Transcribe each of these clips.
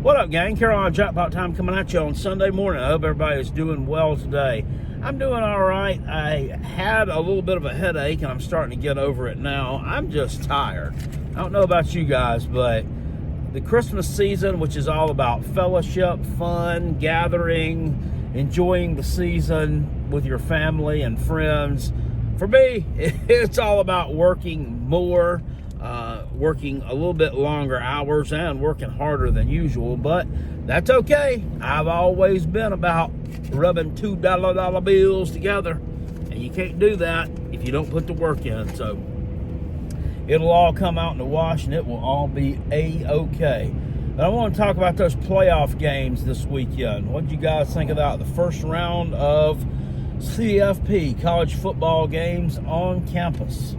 What up, gang? Carolina Jackpot time coming at you on Sunday morning. I hope everybody is doing well today. I'm doing all right. I had a little bit of a headache, and I'm starting to get over it now. I'm just tired. I don't know about you guys, but the Christmas season, which is all about fellowship, fun, gathering, enjoying the season with your family and friends, for me, it's all about working more, working a little bit longer hours and working harder than usual, but that's okay. I've always been about rubbing $2 bills together, and you can't do that if you don't put the work in. So it'll all come out in the wash, and it will all be a-okay. But I want to talk about those playoff games this weekend. What did you guys think about the first round of CFP, college football games on campus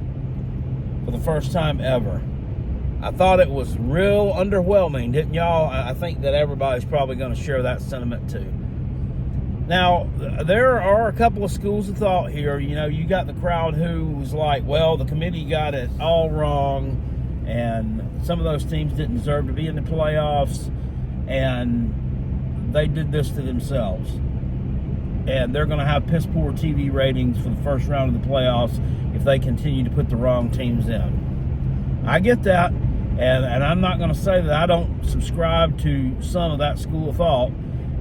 for the first time ever? I thought it was real underwhelming, didn't y'all? I think that everybody's probably going to share that sentiment too. Now, there are a couple of schools of thought here. You know, you got the crowd who's like, well, the committee got it all wrong, and some of those teams didn't deserve to be in the playoffs, and they did this to themselves. And they're going to have piss poor TV ratings for the first round of the playoffs if they continue to put the wrong teams in. I get that, and I'm not going to say that I don't subscribe to some of that school of thought.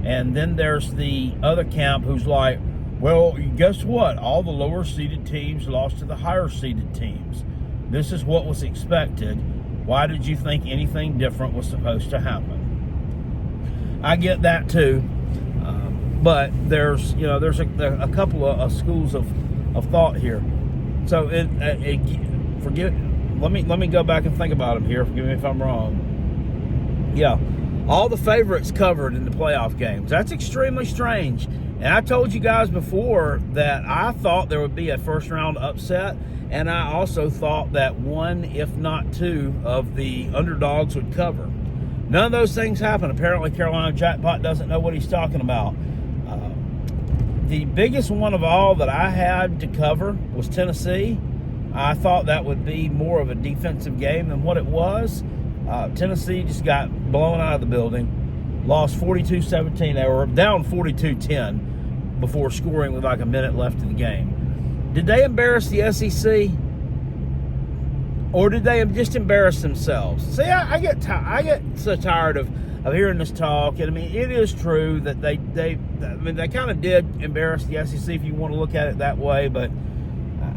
And then there's the other camp who's like, well, guess what? All the lower-seeded teams lost to the higher-seeded teams. This is what was expected. Why did you think anything different was supposed to happen? I get that too. But there's a couple of schools of thought here. So let me go back and think about them here. Forgive me if I'm wrong. Yeah, all the favorites covered in the playoff games. That's extremely strange. And I told you guys before that I thought there would be a first round upset, and I also thought that one, if not two, of the underdogs would cover. None of those things happened. Apparently, Carolina Jackpot doesn't know what he's talking about. The biggest one of all that I had to cover was Tennessee. I thought that would be more of a defensive game than what it was. Tennessee just got blown out of the building, lost 42-17. They were down 42-10 before scoring with like a minute left in the game. Did they embarrass the SEC? Or did they just embarrass themselves? See, I get so tired of hearing this talk. And I mean, it is true that they kind of did embarrass the SEC if you want to look at it that way. But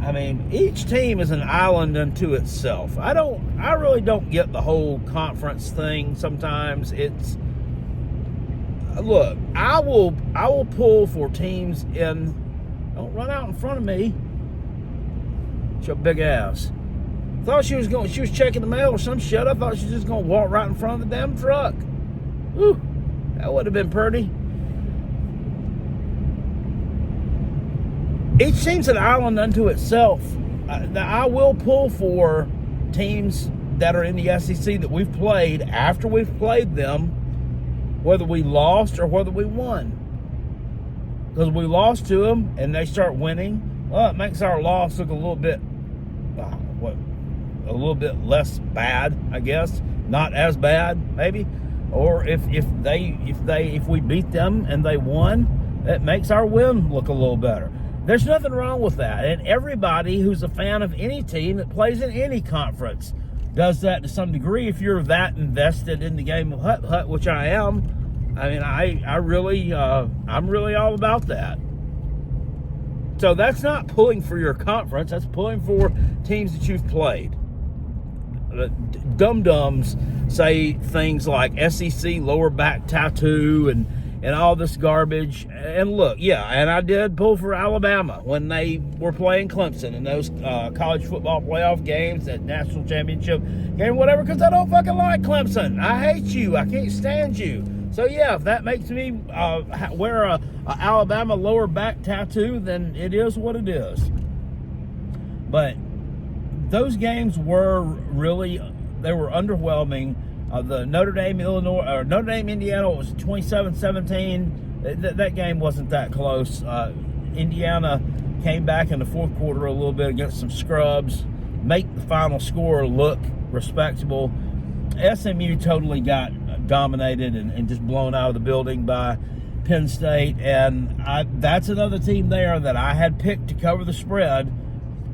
I mean, each team is an island unto itself. I really don't get the whole conference thing. Sometimes it's, look, I will pull for teams in. Don't run out in front of me. It's your big ass. Thought she was checking the mail or some shit. I thought she was just gonna walk right in front of the damn truck. Whew, that would have been pretty. Each team's an island unto itself. I will pull for teams that are in the SEC that we've played after we've played them, whether we lost or whether we won. Because we lost to them and they start winning, well, it makes our loss look a little bit, a little bit less bad, I guess. Not as bad, maybe. Or if we beat them and they won, it makes our win look a little better. There's nothing wrong with that. And everybody who's a fan of any team that plays in any conference does that to some degree. If you're that invested in the game of Hut, which I am, I mean, I'm really all about that. So that's not pulling for your conference. That's pulling for teams that you've played. Dum-dums say things like SEC lower back tattoo and all this garbage. And look, yeah, and I did pull for Alabama when they were playing Clemson in those college football playoff games, that national championship game, whatever, because I don't fucking like Clemson. I hate you. I can't stand you. So, yeah, if that makes me wear a Alabama lower back tattoo, then it is what it is. But those games were really, they were underwhelming. The Notre Dame, Indiana was 27-17. That game wasn't that close. Indiana came back in the fourth quarter a little bit against some scrubs, make the final score look respectable. SMU totally got dominated and just blown out of the building by Penn State. And that's another team there that I had picked to cover the spread,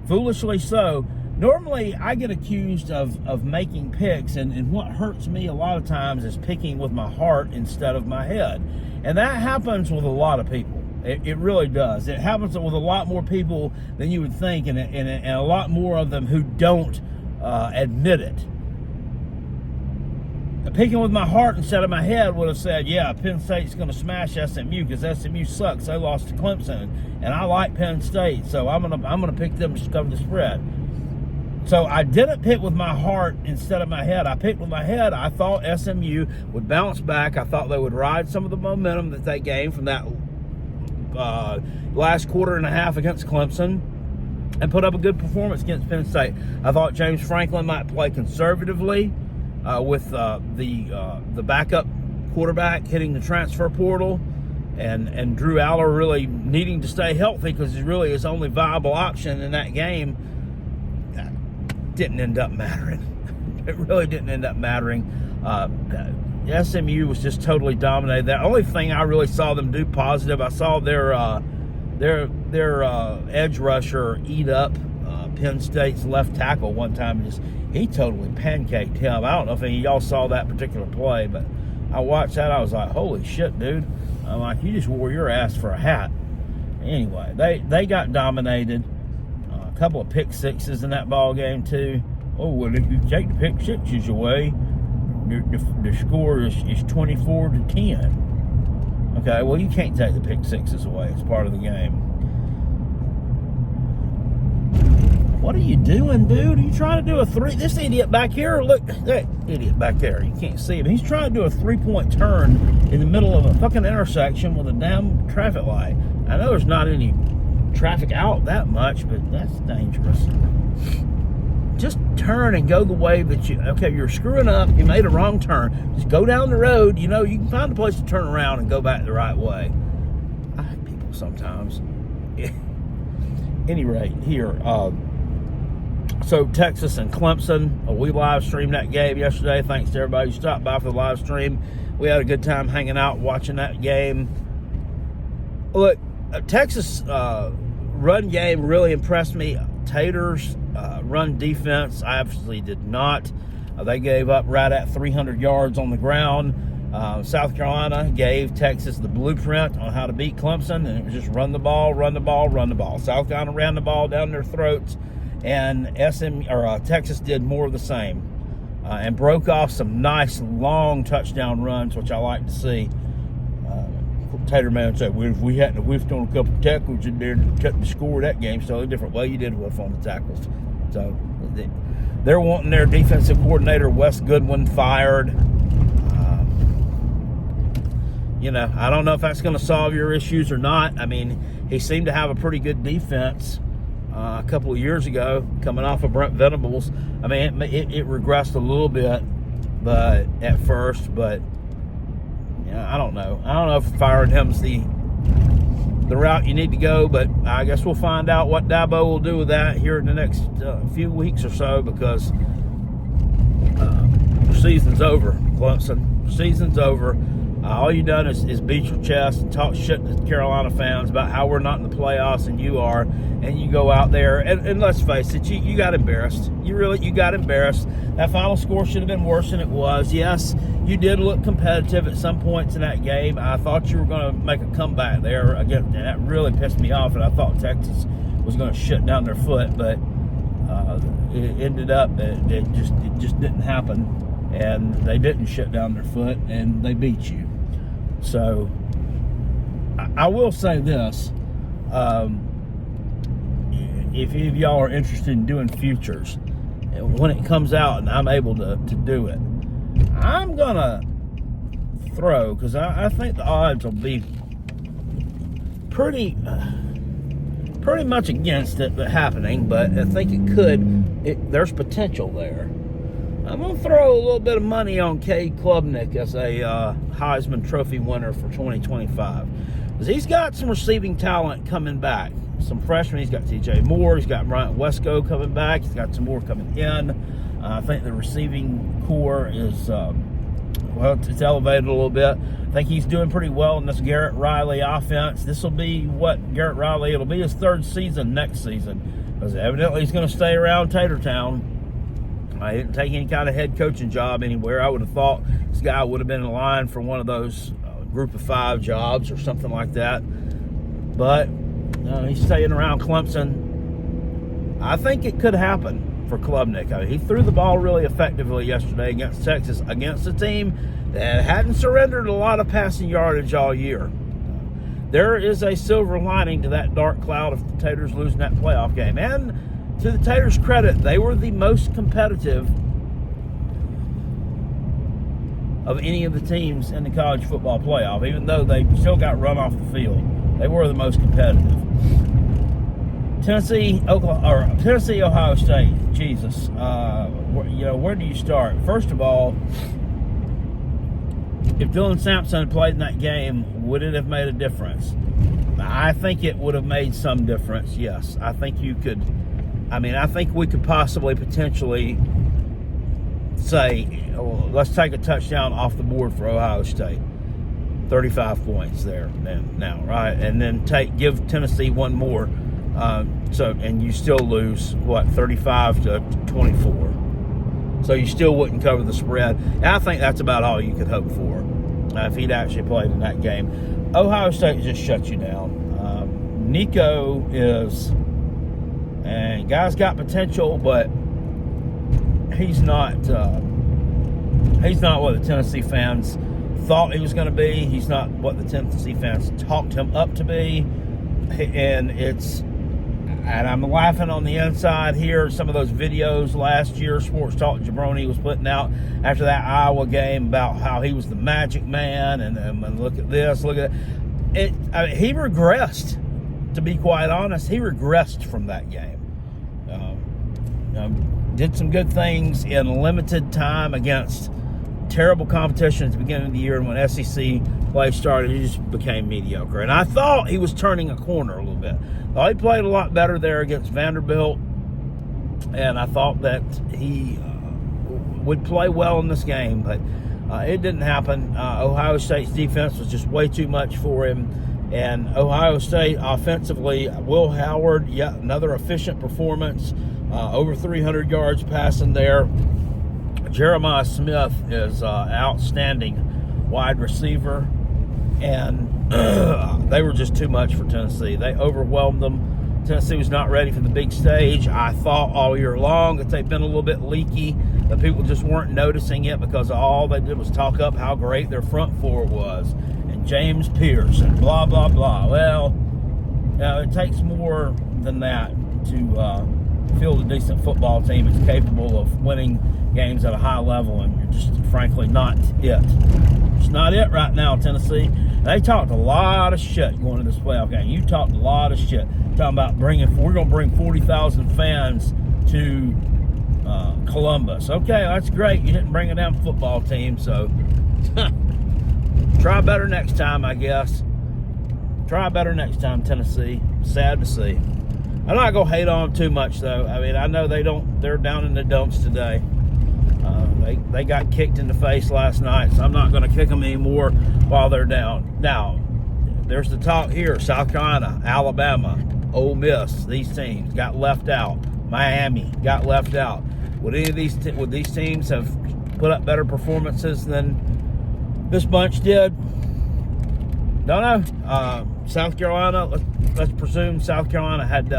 foolishly so. Normally, I get accused of making picks, and what hurts me a lot of times is picking with my heart instead of my head. And that happens with a lot of people. It really does. It happens with a lot more people than you would think, and a lot more of them who don't admit it. Picking with my heart instead of my head would have said, yeah, Penn State's going to smash SMU because SMU sucks. They lost to Clemson, and I like Penn State, so I'm gonna pick them to cover the spread. So I didn't pick with my heart instead of my head. I picked with my head. I thought SMU would bounce back. I thought they would ride some of the momentum that they gained from that last quarter and a half against Clemson and put up a good performance against Penn State. I thought James Franklin might play conservatively with the backup quarterback hitting the transfer portal and Drew Aller really needing to stay healthy because he's really his only viable option in that game. Didn't end up mattering. It really didn't end up mattering. SMU was just totally dominated. The only thing I really saw them do positive, I saw their edge rusher eat up Penn State's left tackle one time. He totally pancaked him. I don't know if any of y'all saw that particular play, but I watched that. I was like, holy shit, dude. I'm like, you just wore your ass for a hat. Anyway, they got dominated. A couple of pick sixes in that ball game too. Oh, well, if you take the pick sixes away, the score is 24-10. Okay, well, you can't take the pick sixes away. It's part of the game. What are you doing, dude? Are you trying to do a three? This idiot back here, look, that idiot back there. You can't see him. He's trying to do a three-point turn in the middle of a fucking intersection with a damn traffic light. I know there's not any traffic out that much, but that's dangerous. Just turn and go the way that you're screwing up. You made a wrong turn. Just go down the road. You know, you can find a place to turn around and go back the right way. I hate people sometimes. Any rate, here, so Texas and Clemson, we live streamed that game yesterday. Thanks to everybody who stopped by for the live stream. We had a good time hanging out, watching that game. Look, Texas run game really impressed me. Tater's run defense, I absolutely did not. They gave up right at 300 yards on the ground. South Carolina gave Texas the blueprint on how to beat Clemson, and it was just run the ball, run the ball, run the ball. South Carolina ran the ball down their throats, and Texas did more of the same and broke off some nice long touchdown runs, which I like to see. Tater Man said, well, if we hadn't whiffed on a couple of tackles in there to cut the score of that game, so a different way. You did whiff on the tackles. So they're wanting their defensive coordinator, Wes Goodwin, fired. I don't know if that's going to solve your issues or not. I mean, he seemed to have a pretty good defense a couple of years ago, coming off of Brent Venables. I mean, it regressed a little bit, but at first, but I don't know. I don't know if firing him's the route you need to go, but I guess we'll find out what Dabo will do with that here in the next few weeks or so, because the season's over, Clemson. The season's over. All you done is beat your chest and talk shit to Carolina fans about how we're not in the playoffs and you are, and you go out there and let's face it, you got embarrassed. You got embarrassed. That final score should have been worse than it was. Yes, you did look competitive at some points in that game. I thought you were going to make a comeback there again, and that really pissed me off, and I thought Texas was going to shut down their foot, but it ended up it just didn't happen, and they didn't shut down their foot, and they beat you. So I will say this, if any of y'all are interested in doing futures, when it comes out and I'm able to do it, I'm gonna throw, because I think the odds will be pretty much against it happening, but I think it could. There's potential there. I'm going to throw a little bit of money on Cade Klubnik as a Heisman Trophy winner for 2025. Because he's got some receiving talent coming back. Some freshmen. He's got T.J. Moore. He's got Bryant Wesco coming back. He's got some more coming in. I think the receiving core is well, it's elevated a little bit. I think he's doing pretty well in this Garrett Riley offense. This will be what Garrett Riley, it'll be his third season next season, because evidently he's going to stay around Tatertown. I didn't take any kind of head coaching job anywhere. I would have thought this guy would have been in line for one of those group of 5 jobs or something like that. But he's staying around Clemson. I think it could happen for Klubnik. I mean, he threw the ball really effectively yesterday against Texas, against a team that hadn't surrendered a lot of passing yardage all year. There is a silver lining to that dark cloud of the Taters losing that playoff game. And to the Taters' credit, they were the most competitive of any of the teams in the college football playoff, even though they still got run off the field. They were the most competitive. Tennessee, Ohio State. Jesus, where do you start? First of all, if Dylan Sampson had played in that game, would it have made a difference? I think it would have made some difference. Yes, I think you could. I mean, I think we could potentially say, let's take a touchdown off the board for Ohio State. 35 points there now, right? And then give Tennessee one more. And you still lose, 35 to 24. So you still wouldn't cover the spread. And I think that's about all you could hope for if he'd actually played in that game. Ohio State just shut you down. Nico is, and guy's got potential, but he's not what the Tennessee fans thought he was going to be. He's not what the Tennessee fans talked him up to be. And I'm laughing on the inside here. Some of those videos last year, Sports Talk Jabroni was putting out after that Iowa game about how he was the magic man, and look at this, look at it. I mean, he regressed. To be quite honest, he regressed from that game. Did some good things in limited time against terrible competition at the beginning of the year, and when SEC play started, he just became mediocre. And I thought he was turning a corner a little bit. Thought he played a lot better there against Vanderbilt, and I thought that he would play well in this game, but it didn't happen. Ohio State's defense was just way too much for him, and Ohio State offensively, Will Howard, yet another efficient performance, over 300 yards passing there. Jeremiah Smith is outstanding wide receiver, and they were just too much for Tennessee. They overwhelmed them. Tennessee was not ready for the big stage. I thought all year long that they'd been a little bit leaky, that people just weren't noticing it because all they did was talk up how great their front four was, and James Pierce, and blah, blah, blah. Well, it takes more than that to field a decent football team that's capable of winning games at a high level, and you're just frankly not it. It's not it right now, Tennessee. They talked a lot of shit going into this playoff game. You talked a lot of shit talking about we're going to bring 40,000 fans to Columbus. Okay, that's great. You didn't bring a damn football team, so try better next time, I guess. Try better next time, Tennessee. Sad to see. I'm not going to hate on them too much, though. I mean, I know they're down in the dumps today. They got kicked in the face last night, so I'm not going to kick them anymore while they're down. Now, there's the talk here. South Carolina, Alabama, Ole Miss, these teams got left out. Miami got left out. Would these teams have put up better performances than this bunch did? Don't know. South Carolina, let's presume South Carolina had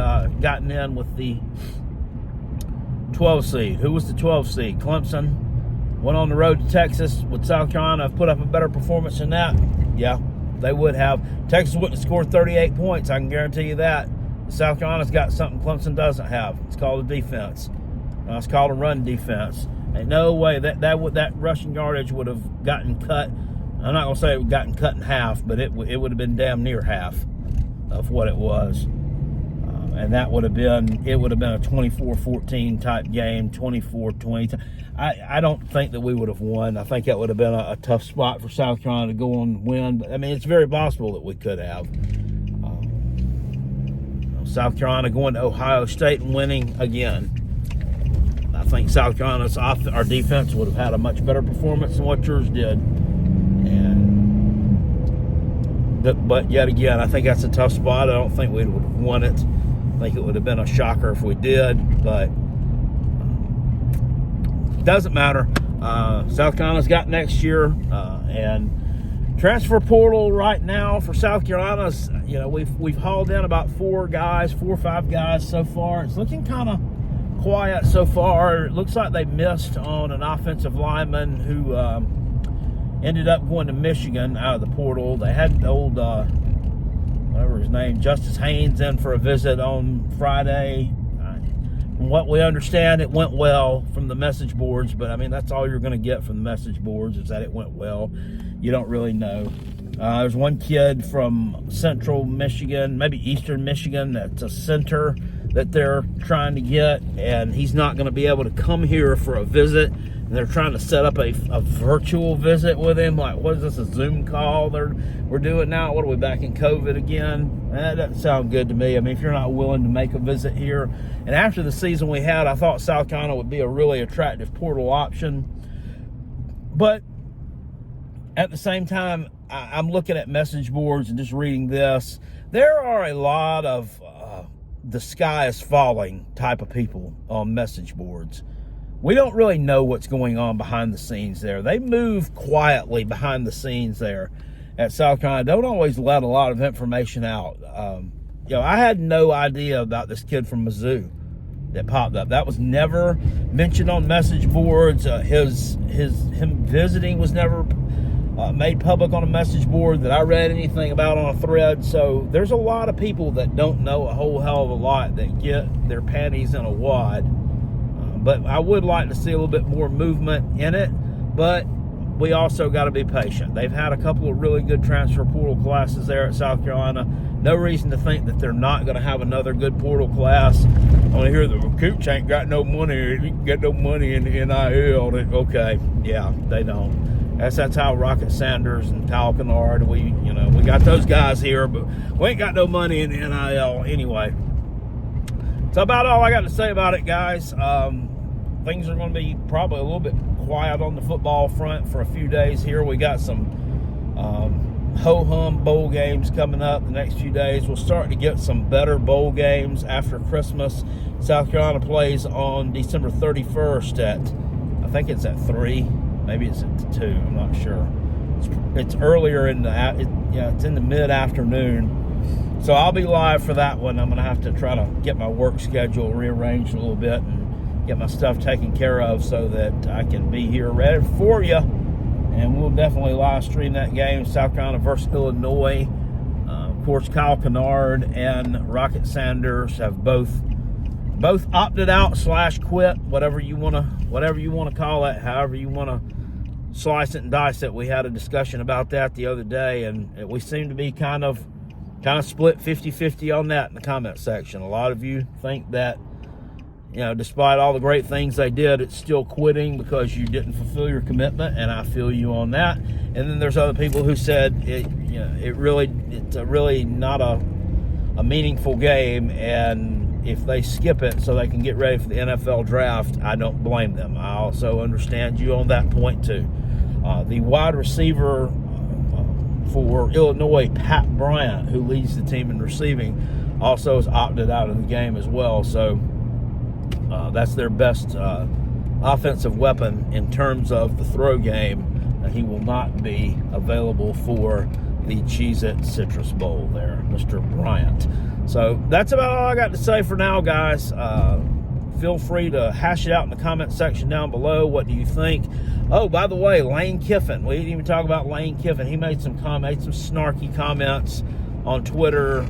gotten in with the 12 seed. Who was the 12 seed? Clemson. Went on the road to Texas. Would South Carolina have put up a better performance than that? Yeah, they would have. Texas wouldn't have scored 38 points. I can guarantee you that. South Carolina's got something Clemson doesn't have. It's called a defense. It's called a run defense. Ain't no way that rushing yardage would have gotten cut. I'm not going to say it would have gotten cut in half, but it would have been damn near half of what it was. And that would have been a 24-14 type game, 24-20. I don't think that we would have won. I think that would have been a tough spot for South Carolina to go on and win. But, I mean, it's very possible that we could have. South Carolina going to Ohio State and winning again. I think South Carolina's our defense would have had a much better performance than what yours did. But yet again, I think that's a tough spot. I don't think we would have won it. I think it would have been a shocker if we did, but it doesn't matter. South Carolina's got next year, and transfer portal right now for South Carolina's, we've hauled in about 4 or 5 guys so far. It's looking kind of quiet so far. It looks like they missed on an offensive lineman who ended up going to Michigan out of the portal. They had the old, whatever his name, Justice Haynes in for a visit on Friday. From what we understand, it went well from the message boards, but I mean, that's all you're going to get from the message boards is that it went well. You don't really know. There's one kid from central Michigan, maybe eastern Michigan, that's a center that they're trying to get, and he's not going to be able to come here for a visit. And they're trying to set up a virtual visit with him. Like, what is this, a Zoom call we're doing now? What are we, back in COVID again? That doesn't sound good to me. I mean, if you're not willing to make a visit here. And after the season we had, I thought South Carolina would be a really attractive portal option. But at the same time, I'm looking at message boards and just reading this. There are a lot of the sky is falling type of people on message boards. We don't really know what's going on behind the scenes there. They move quietly behind the scenes there at South Carolina. Don't always let a lot of information out. I had no idea about this kid from Mizzou that popped up. That was never mentioned on message boards. Him visiting was never made public on a message board that I read anything about on a thread. So there's a lot of people that don't know a whole hell of a lot that get their panties in a wad. But I would like to see a little bit more movement in it, but we also got to be patient. They've had a couple of really good transfer portal classes there at South Carolina. No reason to think that they're not going to have another good portal class. I want to hear the Cooch ain't got no money. He can get no money in the NIL. Okay, yeah, they don't. That's how Rocket Sanders and Tal Kennard, we got those guys here, but we ain't got no money in the NIL anyway. That's about all I got to say about it, guys. Things are going to be probably a little bit quiet on the football front for a few days here. We got some ho-hum bowl games coming up the next few days. We'll start to get some better bowl games after Christmas. South Carolina plays on December 31st I think it's at 3. Maybe it's at 2. I'm not sure. It's earlier in it's in the mid-afternoon. So I'll be live for that one. I'm going to have to try to get my work schedule rearranged a little bit and get my stuff taken care of so that I can be here ready for you. And we'll definitely live stream that game, South Carolina versus Illinois. Of course, Kyle Kennard and Rocket Sanders have both opted out / quit, whatever you want to call it, however you want to slice it and dice it. We had a discussion about that the other day, and we seem to be kind of split 50-50 on that in the comment section. A lot of you think that, despite all the great things they did, it's still quitting because you didn't fulfill your commitment, and I feel you on that. And then there's other people who said it's really not a meaningful game, and if they skip it so they can get ready for the NFL draft, I don't blame them. I also understand you on that point too. The wide receiver for Illinois, Pat Bryant, who leads the team in receiving, also has opted out of the game as well. So that's their best offensive weapon in terms of the throw game. He will not be available for the Cheez-It Citrus Bowl there, Mr. Bryant. So that's about all I got to say for now, guys. Feel free to hash it out in the comment section down below. What do you think? Oh, by the way, Lane Kiffin. We didn't even talk about Lane Kiffin. He made some snarky comments on Twitter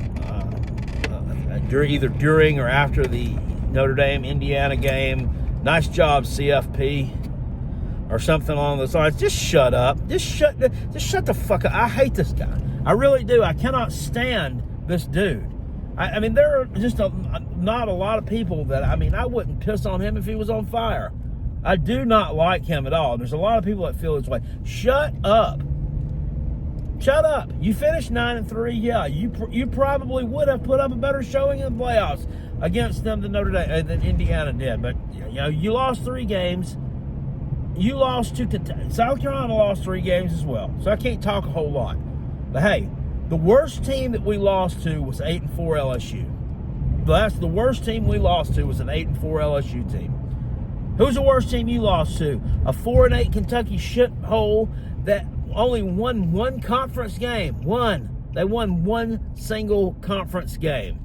either during or after the Notre Dame-Indiana game. Nice job, CFP, or something along those lines. Just shut up. Just shut the fuck up. I hate this guy. I really do. I cannot stand this dude. I mean, there are just not a lot of people that, I wouldn't piss on him if he was on fire. I do not like him at all. There's a lot of people that feel this way. Shut up. Shut up. You finished 9-3. Yeah, you probably would have put up a better showing in the playoffs against them than than Indiana did. But you lost 3 games. You lost to South Carolina. Lost 3 games as well. So I can't talk a whole lot. But hey, the worst team that we lost to was 8-4 LSU. That's the worst team we lost to was an 8-4 LSU team. Who's the worst team you lost to? A 4-8 Kentucky shithole that only won 1 conference game. They won 1 single conference game.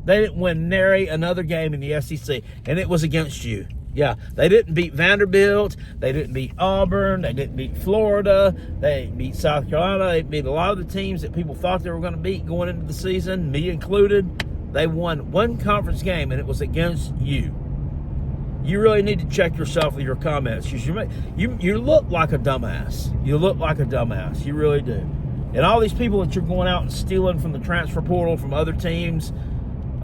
They didn't win nary another game in the SEC, and it was against you. Yeah, they didn't beat Vanderbilt. They didn't beat Auburn. They didn't beat Florida. They beat South Carolina. They beat a lot of the teams that people thought they were going to beat going into the season, me included. They won 1 conference game, and it was against you. You really need to check yourself with your comments. You look like a dumbass. You look like a dumbass. You really do. And all these people that you're going out and stealing from the transfer portal from other teams,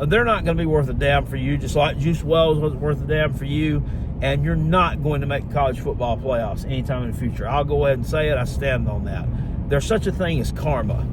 they're not going to be worth a damn for you, just like Juice Wells wasn't worth a damn for you, and you're not going to make college football playoffs anytime in the future. I'll go ahead and say it. I stand on that. There's such a thing as karma.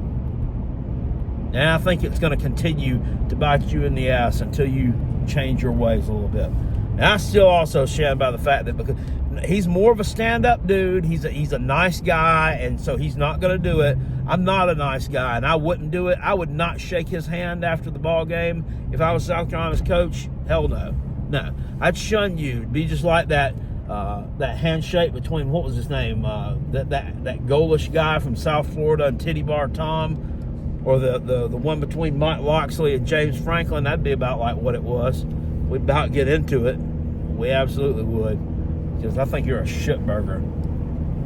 And I think it's going to continue to bite you in the ass until you change your ways a little bit. And I still also stand by the fact that because he's more of a stand-up dude, he's a nice guy, and so he's not going to do it. I'm not a nice guy, and I wouldn't do it. I would not shake his hand after the ball game if I was South Carolina's coach. Hell no. No. I'd shun you. It'd be just like that handshake between, what was his name, that goalish guy from South Florida and Titty Bar Tom, or the one between Mike Loxley and James Franklin. That'd be about like what it was. We'd about get into it. We absolutely would. Because I think you're a shitburger.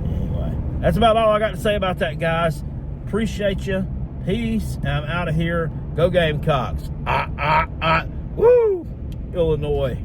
Anyway, that's about all I got to say about that, guys. Appreciate you. Peace. And I'm out of here. Go Gamecocks. Woo! Illinois.